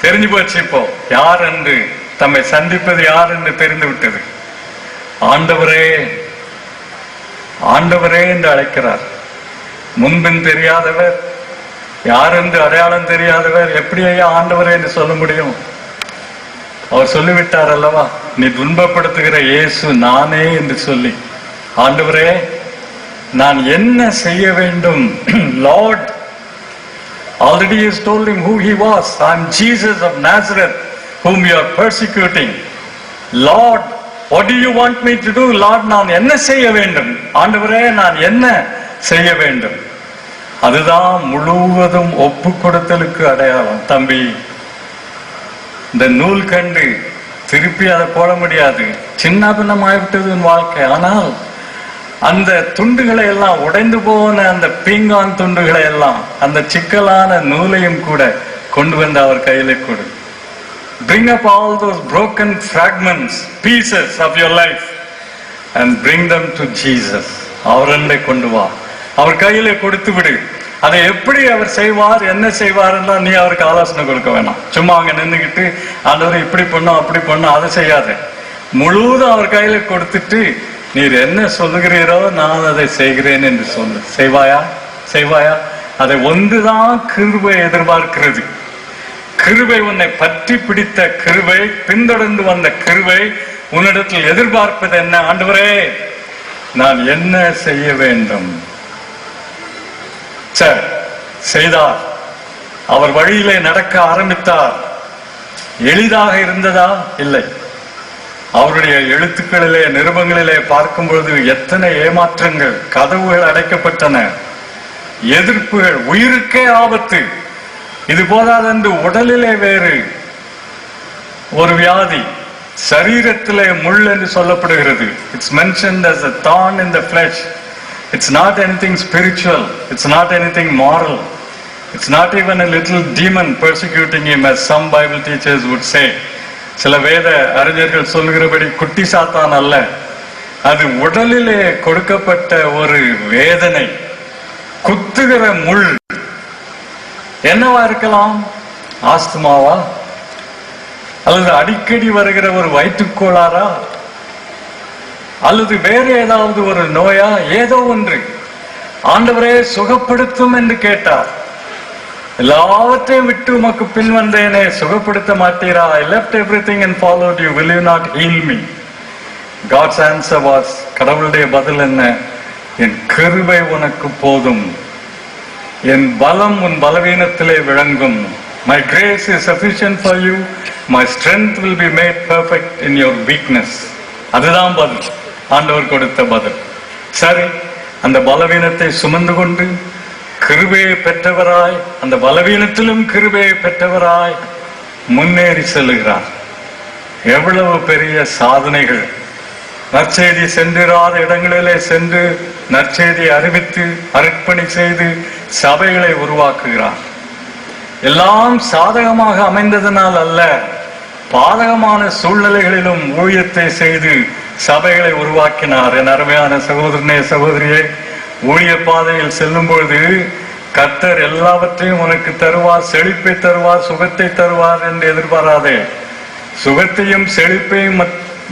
தெரிஞ்சு போச்சு இப்போ யார் என்று, தம்மை சந்திப்பது யார் என்று தெரிந்து விட்டது. ஆண்டவரே ஆண்டவரே என்று அழைக்கிறார். முன்பின் தெரியாதவர், யார் என்று அடையாளம் தெரியாதவர் எப்படி ஐயா ஆண்டவரே என்று சொல்ல முடியும்? அவர் சொல்லிவிட்டார் அல்லவா, நீ துன்பப்படுத்துகிற இயேசு நானே என்று சொல்லி. ஆண்டவரே நான் என்ன செய்ய வேண்டும்? Lord already he has told him who he was. I am Jesus of Nazareth whom you are persecuting. Lord, what do you want me to do? Lord, நான் என்ன செய்ய வேண்டும்? ஆண்டவரே நான் என்ன செய்ய வேண்டும்? அதுதான் முழுவதும் ஒப்பு கொடுத்தலுக்கு அடையாளம். தம்பி, இந்த நூல் கண்டு திருப்பி அதை போட முடியாது. சின்ன பின்னமாய்விட்டது உன் வாழ்க்கை. ஆனால் அந்த துண்டுகளை எல்லாம், உடைந்து போன அந்த பீங்கான் துண்டுகளை எல்லாம், அந்த சிக்கலான நூலையும் கூட கொண்டு வந்து அவர் கையில கொடு. Bring up all those broken fragments, pieces of your life and bring them to Jesus. அவரண்டை கொண்டு வா, அவர் கையில கொடுத்து விடு. அதை எப்படி அவர் செய்வார், என்ன செய்வார்னா நீ அவருக்கு ஆலோசனை கொடுக்க வேணாம். சும்மா அங்க நின்றுகிட்டு ஆண்டவர் இப்படி பண்ணும் அப்படி பண்ணும் அதை செய்யாத. முழுவதும் அவர் கையில கொடுத்துட்டு, நீர் என்ன சொல்லுகிறீரோ நான் அதை செய்கிறேன் என்று சொல்லு. செய்வாயா? செய்வாயா? அதை ஒன்றுதான் கிருபை எதிர்பார்க்கிறது. கிருபை, உன்னை பற்றி பிடித்த கிருபை, பின்தொடர்ந்து வந்த கிருபை உன்னிடத்தில் எதிர்பார்ப்பது என்ன? ஆண்டவரே நான் என்ன செய்ய வேண்டும்? சரி, செய்தார். அவர் வழியிலே நடக்க ஆரம்பித்தார். எளிதாக இருந்ததா? இல்லை. அவருடைய எழுத்துக்களிலே, நிருபங்களிலே பார்க்கும் பொழுது எத்தனை ஏமாற்றங்கள், கதவுகள் அடைக்கப்பட்டன, எதிர்ப்புகள், உயிருக்கே ஆபத்து. இது போதாதென்று உடலிலே வேறு ஒரு வியாதி, சரீரத்திலே முள் என்று சொல்லப்படுகிறது. It's mentioned as a thorn in the flesh. It's not anything spiritual. It's not anything moral. It's not even a little demon persecuting him, as some Bible teachers would say. சில வேத அறிஞர்கள் சொல்லுகிறபடி குட்டி சாத்தான் அல்ல, அது உடலிலே கொடுக்கப்பட்ட ஒரு வேதனை, குத்துகிற முள். என்னவா இருக்கலாம்? ஆஸ்துமாவா? அல்லது அடிக்கடி வருகிற ஒரு வயிற்றுக்கோளாறா? அல்லது வேறு ஏதாவது ஒரு நோயா? ஏதோ ஒன்று. ஆண்டவரே சுகப்படுத்தும் என்று கேட்டார். எல்லாவற்றையும் விட்டு உமக்கு பின் வந்தேனே, சுகப்படுத்த மாட்டீரா? I left everything and followed you. Will you not heal me? God's answer was, கடவுளுடைய பதில் என்ன? என் கிருபை உனக்கு போதும், என் பலம் உன் பலவீனத்திலே விளங்கும். My grace is sufficient for you. My strength will be made perfect in your weakness. அதுதான் பதில், ஆண்டவர் கொடுத்த பதில். சரி, அந்த பலவீனத்தை சுமந்து கொண்டு கிருபையை பெற்றவராய், அந்த பலவீனத்திலும் கிருபையை பெற்றவராய் முன்னேறி செல்லுகிறார். எவ்வளவு பெரிய சாதனைகள்! நற்செய்தி சென்றிராத இடங்களிலே சென்று நற்செய்தியை அறிவித்து அர்ப்பணி செய்து சபைகளை உருவாக்குகிறார். எல்லாம் சாதகமாக அமைந்ததனால் அல்ல, பாதகமான சூழ்நிலைகளிலும் ஊழியத்தை செய்து சபைகளை உருவாக்கினார். என் அருமையான சகோதரனே, சகோதரியே, ஊழிய பாதையில் செல்லும் பொழுது கர்த்தர் எல்லாவற்றையும் உனக்கு தருவார், செழிப்பை தருவார், சுகத்தை தருவார் என்று எதிர்பாராதே. சுகத்தையும் செழிப்பையும்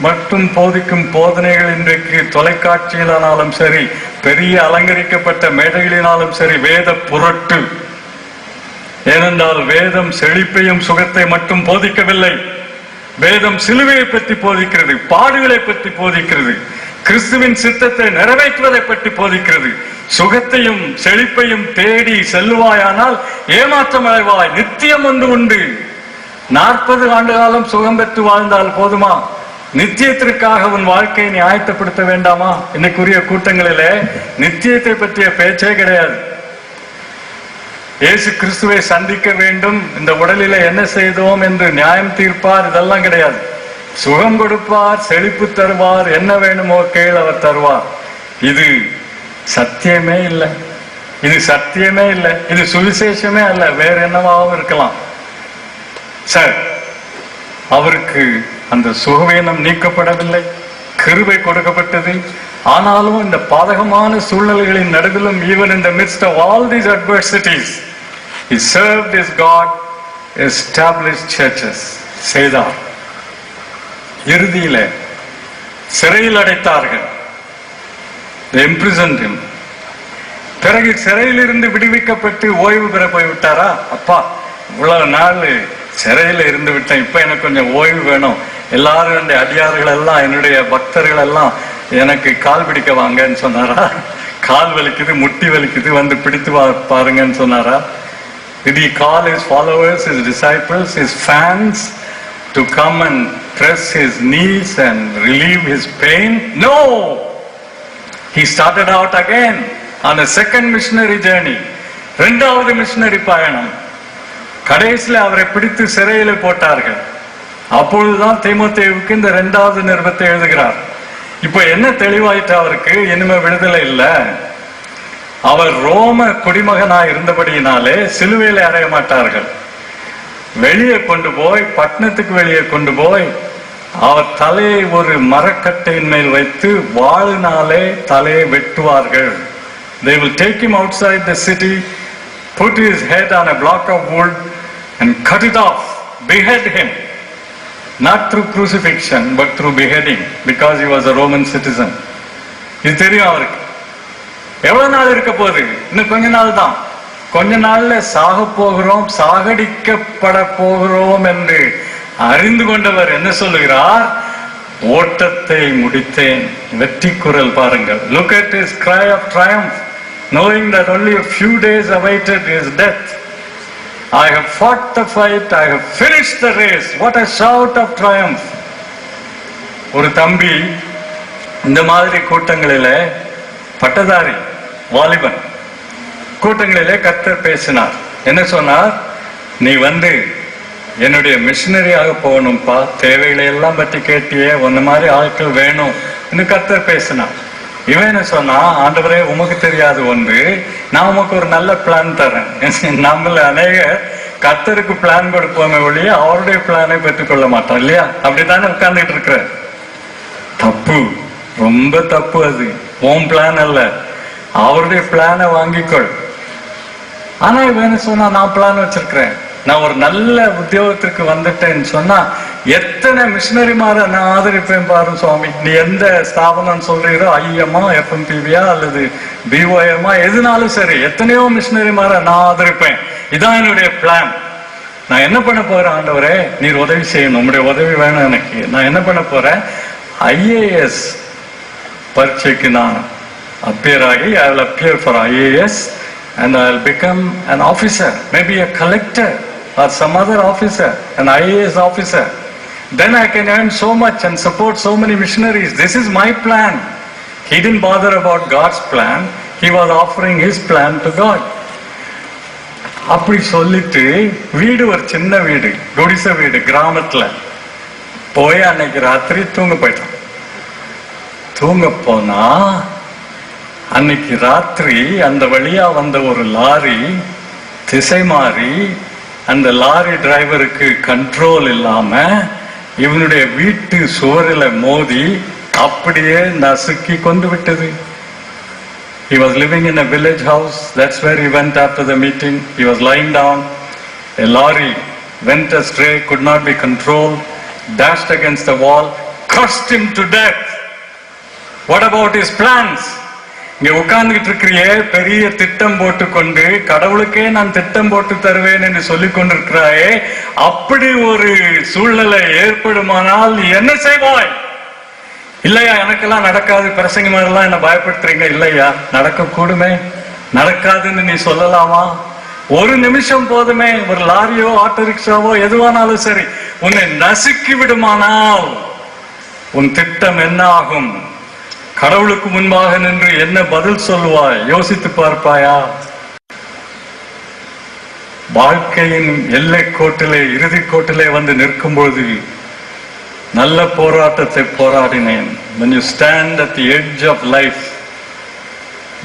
மட்டும் போதிக்கும் போதனைகள் இன்றைக்கு தொலைக்காட்சியிலானாலும் சரி, பெரிய அலங்கரிக்கப்பட்ட மேடைகளினாலும் சரி, வேத புரட்டு. ஏனென்றால் வேதம் செழிப்பையும் சுகத்தை மட்டும் போதிக்கவில்லை. வேதம் சிலுவையை பற்றி போதிக்கிறது, பாடுகளை பற்றி போதிக்கிறது, கிறிஸ்துவின் சித்தத்தை நிறைவேற்றுவதை பற்றி போதிக்கிறது. சுகத்தையும் செழிப்பையும் தேடி செல்லுவாயானால் ஏமாற்றம் அடைவாய். நித்தியம் ஒன்று உண்டு. 40 ஆண்டு காலம் சுகம் பெற்று வாழ்ந்தால் போதுமா? நித்தியத்திற்காக உன் வாழ்க்கையை நீ ஆயத்தப்படுத்த வேண்டாமா? இன்னைக்குரிய கூட்டங்களிலே நித்தியத்தை பற்றிய பேச்சே கிடையாது. இயேசு கிறிஸ்துவை சந்திக்க வேண்டும், இந்த உடலில என்ன செய்தோம் என்று நியாயம் தீர்ப்பார், இதெல்லாம் கிடையாது. சுகம் கொடுப்பார், செழிப்பு தருவார், என்ன வேணுமோ கேள் அவர் தருவார். இது சத்தியமே இல்லை, இது சத்தியமே இல்லை, இது சுவிசேஷமே அல்ல, வேற என்னவாகவும் இருக்கலாம். சரி, அவருக்கு அந்த சுகவீனம் நீக்கப்படவில்லை, கிருபை கொடுக்கப்பட்டது. ஆனாலும் இந்த பாதகமான சூழ்நிலைகளின் நடுவிலும், even in the midst of all these adversities, he served his God, established churches. செய்தார். இறுதியிலே சிறையில் அடைத்தார்கள். They imprisoned him. பிறகு சிறையிலிருந்து விடுவிக்கப்பட்டு ஓய்வு பெற போய்விட்டாரா? அப்பா, இவ்வளவு நாள் சிறையில இருந்து விட்டேன், இப்ப எனக்கு கொஞ்சம் ஓய்வு வேணும், எல்லாரும் என்னுடைய அடியார்கள் எல்லாம், என்னுடைய பக்தர்கள் எல்லாம் எனக்கு கால் பிடிக்க வாங்கன்னு சொன்னாரா? கால் வலிக்குது, முட்டி வலிக்குது, வந்து பிடித்து பாருங்கன்னு சொன்னாரா? Did he call his followers, his disciples, his fans to come and press his knees and relieve his pain? No! He started out again on a second missionary journey. இரண்டாவது மிஷனரி பயணம். கடைசியில் அவரை பிடித்து சிறையில போட்டார்கள். அப்பொழுதுதான் தீமோத்தேயுவுக்கு இந்த 2வது நிருபத்தை எழுதுகிறார். இப்ப என்ன தெளிவாயிட்டு அவருக்கு? இனிமே விடுதலை இல்லை. அவர் ரோம குடிமகனாய் இருந்தபடியினாலே சிலுவையில அறைய மாட்டார்கள். வெளியே கொண்டு போய், பட்டணத்துக்கு வெளியே கொண்டு போய், அவர் தலையை ஒரு மரக்கட்டையின் மேல் வைத்து வாளினாலே தலையை வெட்டுவார்கள். They will take him outside the city, put his head on a block of wood and cut it off, behead him. Not through crucifixion, but through beheading, because he was a Roman citizen. இது தெரியும் அவருக்கு. எவ்வளவு நாள் இருக்க போகுது? இன்னும் கொஞ்ச நாள் தான். கொஞ்ச நாள்ல சாக போகிறோம், சாகடிக்கப்பட போகிறோம் என்று அறிந்து கொண்டவர் என்ன சொல்லுகிறார்? ஓட்டத்தை முடித்தேன். வெற்றி குரல் பாருங்கள். Look at his cry of triumph, knowing that only a few days awaited his death. I have fought the fight, I have finished the race. What a shout of triumph. ஒரு தம்பி இந்த மாதிரி கூட்டங்களிலே, பட்டதாரி வாலிபன் கூட்டங்களிலே கர்த்தர் பேசினார். என்ன சொன்னார்? நீ வந்து என்னுடைய மிஷனரியாக போகணும்பா, தேவைகளை எல்லாம் பற்றி கேட்டியே, ஒன்ன மாதிரி ஆட்கள் வேணும் என்று கர்த்தர் பேசினார். இவன் என்ன சொன்னா? ஆண்டவரே, உமக்கு தெரியாது ஒன்று, நான் உமக்கு ஒரு நல்ல பிளான் தரேன். நம்மள அநேக கர்த்தருக்கு பிளான் கொடுப்போமே ஒழிய அவருடைய பிளானை பெற்றுக்கொள்ள மாட்டோம் இல்லையா? அப்படித்தானே உட்கார்ந்துட்டு இருக்கிற. தப்பு, ரொம்ப தப்பு. அது உன் பிளான் அல்ல, அவருடைய பிளானை வாங்கிக்கொள். ஆனா இவன் என்ன சொன்னா? நான் பிளான் வச்சிருக்கிறேன், நான் ஒரு நல்ல உத்தியோகத்திற்கு வந்துட்டேன்னு சொன்னா, எத்தனை மிஷினரிமாரை நான் ஆதரிப்பேன் பாரு சுவாமி. நீ எந்த ஸ்தாபனம் சொல்றீரோ, ஐஎம்மா, எஃப்எம்பிவியா அல்லது பிஓஎம்மா, எதுனாலும் சரி, எத்தனையோ மிஷினரிமாரை நான் ஆதரிப்பேன். இதான் என்னுடைய பிளான். நான் என்ன பண்ண போறேன்? ஆண்டவரே, நீர் உதவி செய்யணும், உங்களுடைய உதவி வேணும் எனக்கு. நான் என்ன பண்ண போறேன்? ஐஏஎஸ் பரீட்சைக்கு நான் appear ஆகி, I will appear for IAS and I will become an officer, maybe a collector or some other officer, an IAS officer. Then I can earn so much and support so many missionaries. This is my plan. He didn't bother about God's plan. He was offering his plan to God. அப்படி சொல்லிட்டு வீடு, ஒரு சின்ன வீடு, குடிச வீடு கிராமத்துல போய் அன்னைக்கு ராத்திரி தூங்க போயிட்டான். தூங்க போனா அன்னைக்கு ராத்திரி அந்த வழியா வந்த ஒரு லாரி திசை மாறி அந்த லாரி டிரைவருக்கு கண்ட்ரோல் இல்லாம இவனுடைய வீட்டு சுவரில் மோதி அப்படியே நசுக்கி கொண்டு விட்டது. He was living in a village house. That's where he went after the meeting. He was lying down. A lorry went astray, could not be controlled, dashed against the wall, crushed him to death. What about his plans? இங்க உட்கார்ந்துகிட்டு இருக்கிறியே, பெரிய திட்டம் போட்டுக்கொண்டு கடவுளுக்கே நான் திட்டம் போட்டு தருவேன் என்று சொல்லிக் கொண்டிருக்கிறாயே, அப்படி ஒரு சூழ்நிலை ஏற்படுமானால் என்ன செய்வாய்? இல்லையா, எனக்கெல்லாம் நடக்காது, பிரசங்க மாதிரிலாம் என்ன பயப்படுத்துறீங்க. இல்லையா, நடக்க கூடுமே, நடக்காதுன்னு நீ சொல்லலாமா? ஒரு நிமிஷம் போதுமே, ஒரு லாரியோ ஆட்டோ ரிக்ஷாவோ எதுவானாலும் சரி உன்னை நசுக்கி விடுமானால் உன் திட்டம் என்ன ஆகும்? கடவுளுக்கு முன்பாக நின்று என்ன பதில் சொல்லுவாய்? யோசித்து பார்ப்பாயா? வாழ்க்கையின் எல்லை கோட்டிலே, இறுதி கோட்டிலே வந்து நிற்கும் பொழுது நல்ல போராட்டத்தை போராடினேன். When you stand at the edge of life,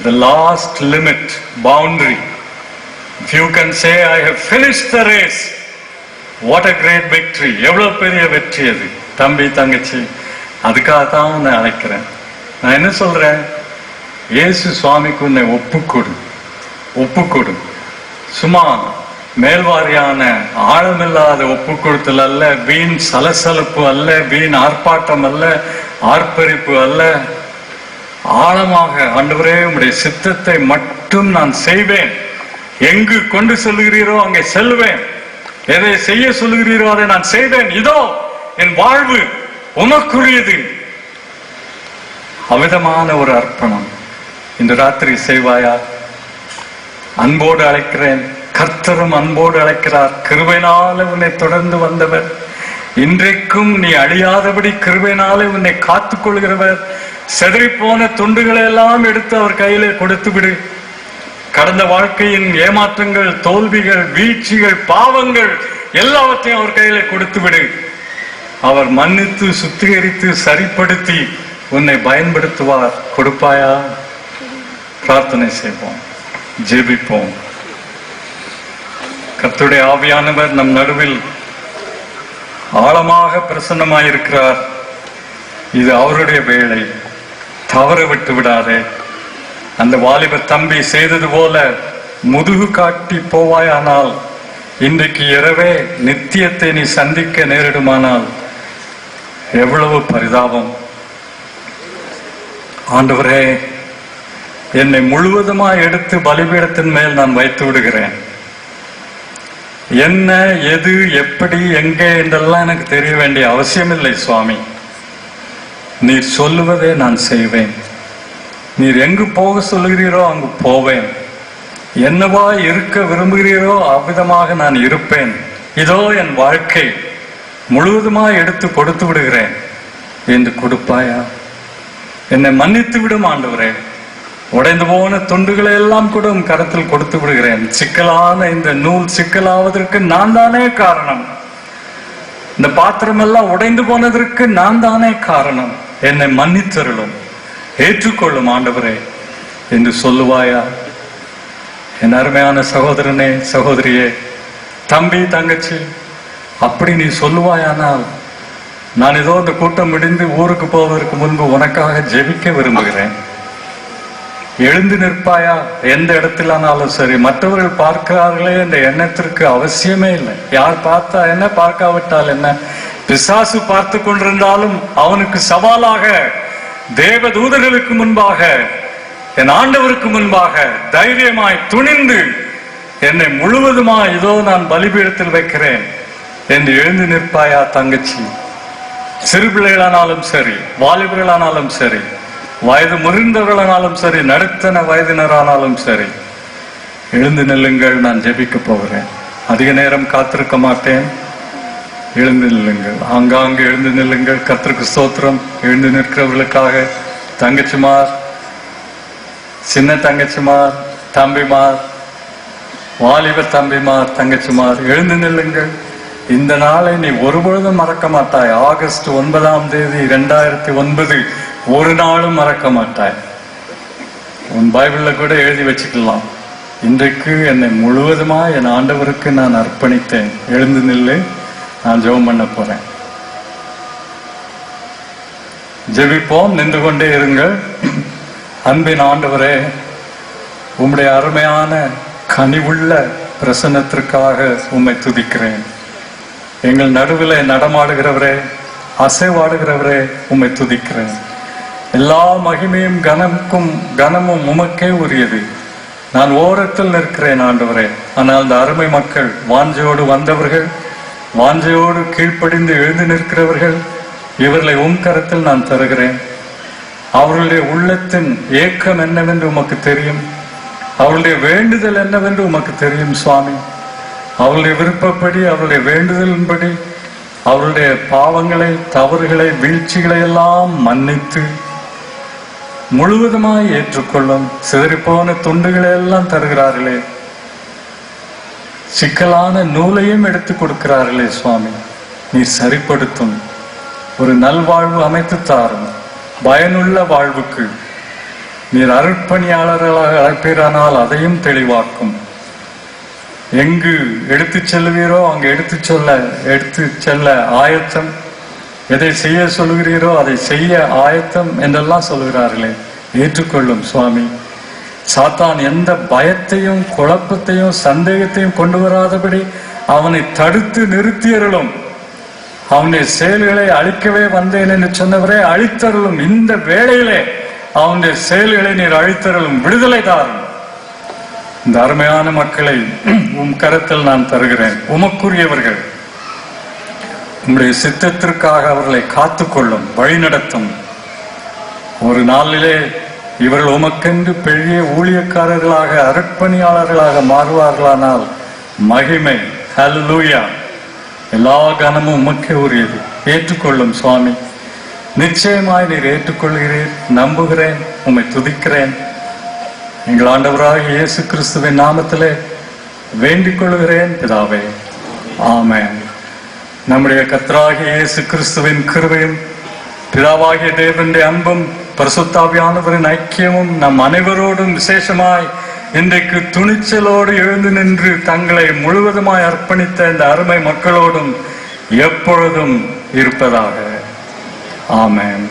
the last limit, boundary, if you can say I have finished the race, what a great victory. எவ்வளவு பெரிய வெற்றி அது தம்பி தங்கச்சி. அதுக்காக தான் நான் அழைக்கிறேன். நான் என்ன சொல்றேன், இயேசு சுவாமிக்கு உன்னை ஒப்புக்கொடு. சும்மா மேல்வாரியான ஆழமில்லாத ஒப்பு கொடுத்தல் அல்ல, வீண் சலசலப்பு அல்ல, வீண் ஆர்ப்பாட்டம் அல்ல, ஆர்ப்பரிப்பு அல்ல. ஆழமாக, ஆண்டவரே உம்முடைய சித்தத்தை மட்டும் நான் செய்வேன். எங்கு கொண்டு செல்கிறீரோ அங்கே செல்வேன். எதை செய்ய சொல்லுகிறீரோ அதை நான் செய்வேன். இதோ என் வாழ்வு உமக்குரியது. அவிதமான ஒரு அர்ப்பணம் இந்த ராத்திரி செய்வாயா? அன்போடு அழைக்கிறேன். கர்த்தரும் அன்போடு அழைக்கிறார். கிருபையினாலே உன்னை தொடர்ந்து வந்தவர், இன்றைக்கும் நீ அழியாதபடி கிருபையினாலே உன்னை காத்துக் கொள்கிறவர். செதறி போன துண்டுகளை எல்லாம் எடுத்து அவர் கையிலே கொடுத்து விடு. கடந்த வாழ்க்கையின் ஏமாற்றங்கள், தோல்விகள், வீழ்ச்சிகள், பாவங்கள் எல்லாவற்றையும் அவர் கையிலே கொடுத்து விடு. அவர் மன்னித்து சுத்திகரித்து சரிப்படுத்தி உன்னை பயன்படுத்துவார். கொடுப்பாயா? பிரார்த்தனை செய்வோம், ஜெபிப்போம். கர்த்தருடைய ஆவியானவர் நம் நடுவில் ஆழமாக பிரசன்னமாயிருக்கிறார். இது அவருடைய வேலை, தவற விட்டு விடாதே. அந்த வாலிப தம்பி செய்தது போல முதுகு காட்டி போவாயானால், இன்றைக்கு இரவே நித்தியத்தை நீ சந்திக்க நேரிடுமானால் எவ்வளவு பரிதாபம். ஆண்டவரே, என்னை முழுவதுமாய் எடுத்து பலிபீடத்தின் மேல் நான் வைத்து விடுகிறேன். என்ன, எது, எப்படி, எங்கே என்றெல்லாம் எனக்கு தெரிய வேண்டிய அவசியம் இல்லை சுவாமி. நீர் சொல்லுவதே நான் செய்வேன். நீர் எங்கு போக சொல்லுகிறீரோ அங்கு போவேன். என்னவா இருக்க விரும்புகிறீரோ அவ்விதமாக நான் இருப்பேன். இதோ என் வாழ்க்கை முழுவதுமாய் எடுத்து கொடுத்து விடுகிறேன் என்று கொடுப்பாயா? என்னை மன்னித்து விடும் ஆண்டவரே. உடைந்து போன துண்டுகளை எல்லாம் கூட உன் கரத்தில் கொடுத்து விடுகிறேன். சிக்கலான இந்த நூல் சிக்கலாவதற்கு நான் தானே காரணம். இந்த பாத்திரம் எல்லாம் உடைந்து போனதற்கு நான் தானே காரணம். என்னை மன்னித்தருளும், ஏற்றுக்கொள்ளும் ஆண்டவரே என்று சொல்லுவாயா? என் அருமையான சகோதரனே, சகோதரியே, தம்பி, தங்கச்சி, அப்படி நீ சொல்லுவாயானால் நான் ஏதோ இந்த கூட்டம் முடிந்து ஊருக்கு போவதற்கு முன்பு உனக்காக ஜெபிக்க விரும்புகிறேன். எழுந்து நிற்பாயா? எந்த இடத்திலானாலும் சரி. மற்றவர்கள் பார்க்கிறார்களே என்ற எண்ணத்திற்கு அவசியமே இல்லை. யார் பார்த்தா என்ன, பார்க்காவிட்டால் என்ன? பிசாசு பார்த்து கொண்டிருந்தாலும் அவனுக்கு சவாலாக தேவ தூதர்களுக்கு முன்பாக, என் ஆண்டவருக்கு முன்பாக தைரியமாய் துணிந்து என்னை முழுவதுமாய் இதோ நான் பலிபீடத்தில் வைக்கிறேன் என்று எழுந்து நிற்பாயா தங்கச்சி? சிறு பிள்ளைகளானாலும் சரி, வாலிபர்களானாலும் சரி, வயது முறிந்தவர்களானாலும் சரி, நடுத்தன வயதினரானாலும் சரி, எழுந்து நில்லுங்கள். நான் ஜெபிக்க போகிறேன். அதிக நேரம் காத்திருக்க மாட்டேன். எழுந்து நில்லுங்கள். ஆங்காங்கு எழுந்து நில்லுங்கள். கர்த்தருக்கு ஸ்தோத்திரம். எழுந்து நிற்கிறவர்களுக்காக தங்கச்சிமார், சின்ன தங்கச்சிமார், தம்பிமார், வாலிப தம்பிமார், தங்கச்சிமார், எழுந்து நில்லுங்கள். இந்த நாளை நீ ஒருபொழுதும் மறக்க மாட்டாய். ஆகஸ்ட் 9 2009 ஒரு நாளும் மறக்க மாட்டாய். உன் பைபிள்ல கூட எழுதி வச்சுக்கலாம். இன்றைக்கு என்னை முழுவதுமாய் என் ஆண்டவருக்கு நான் அர்ப்பணித்தேன். எழுந்து நில்லு, நான் ஜெபம் பண்ண போறேன். ஜெபிப்போம். நின்று கொண்டே இருங்கள். அன்பின் ஆண்டவரே, உம்முடைய அருமையான கனிவுள்ள பிரசன்னத்திற்காக உம்மை துதிக்கிறேன். எங்கள் நடுவில் நடமாடுகிறவரே, அசைவாடுகிறவரே, உம்மை துதிக்கிறேன். எல்லா மகிமையும் கனமும் உமக்கே உரியது. நான் ஓரத்தில் நிற்கிறேன் ஆண்டவரே. ஆனால் அந்த அருமை மக்கள், வாஞ்சையோடு வந்தவர்கள், வாஞ்சையோடு கீழ்ப்படிந்து எழுந்து நிற்கிறவர்கள், இவர்களை உம் கரத்தில் நான் தருகிறேன். அவர்களுடைய உள்ளத்தின் ஏக்கம் என்னவென்று உமக்கு தெரியும். அவளுடைய வேண்டுதல் என்னவென்று உமக்கு தெரியும் சுவாமி. அவளுடைய விருப்பப்படி, அவளுடைய வேண்டுதலின்படி அவளுடைய பாவங்களை, தவறுகளை, வீழ்ச்சிகளை எல்லாம் மன்னித்து முழுவதுமாய் ஏற்றுக்கொள்ளும். சிதறிப்போன துண்டுகளை எல்லாம் தருகிறார்களே, சிக்கலான நூலையும் எடுத்து கொடுக்கிறார்களே சுவாமி, நீர் சரிப்படுத்தும். ஒரு நல்வாழ்வு அமைத்து தாரும். பயனுள்ள வாழ்வுக்கு நீர் அருட்பணியாளர்களாக அழைப்பீரானால் அதையும் தெளிவாக்கும். எங்கு எடுத்து செல்லுவீரோ அங்கு எடுத்து செல்ல ஆயத்தம். எதை செய்ய சொல்லுகிறீரோ அதை செய்ய ஆயத்தம் என்றெல்லாம் சொல்லுகிறார்களே, ஏற்றுக்கொள்ளும் சுவாமி. சாத்தான் எந்த பயத்தையும் குழப்பத்தையும் சந்தேகத்தையும் கொண்டு வராதபடி அவனை தடுத்து நிறுத்தியருளும். அவனுடைய செயல்களை அழிக்கவே வந்தேன் என்று சொன்னவரே, அழித்தருளும். இந்த வேளையிலே அவனுடைய செயல்களை நீர் அழித்தருளும். விடுதலை தாரும். இந்த அருமையான மக்களை உம் கரத்தில் நான் தருகிறேன். உமக்குரியவர்கள். உங்களுடைய சித்தத்திற்காக அவர்களை காத்துக்கொள்ளும், வழிநடத்தும். ஒரு நாளிலே இவர்கள் உமக்கென்று பெரிய ஊழியக்காரர்களாக, அருட்பணியாளர்களாக மாறுவார்களானால் மகிமை. ஹல்லேலூயா. எல்லா கனமும் உமக்கே உரியது. ஏற்றுக்கொள்ளும் சுவாமி. நிச்சயமாய் நீர் ஏற்றுக்கொள்கிறீர். நம்புகிறேன், உம்மை துதிக்கிறேன். எங்கள் ஆண்டவராகிய இயேசு கிறிஸ்துவின் நாமத்திலே வேண்டிக் கொள்கிறேன் பிதாவே. ஆமென். நம்முடைய கர்த்தராகிய இயேசு கிறிஸ்துவின் கிருபையும், பிதாவாகிய தேவனுடைய அன்பும், பரிசுத்த ஆவியானவரின் ஐக்கியமும் நம் அனைவரோடும் விசேஷமாய் இன்றைக்கு துணிச்சலோடு எழுந்து நின்று தங்களை முழுவதுமாய் அர்ப்பணித்த இந்த அருமை மக்களோடும் எப்பொழுதும் இருப்பதாக. ஆமென்.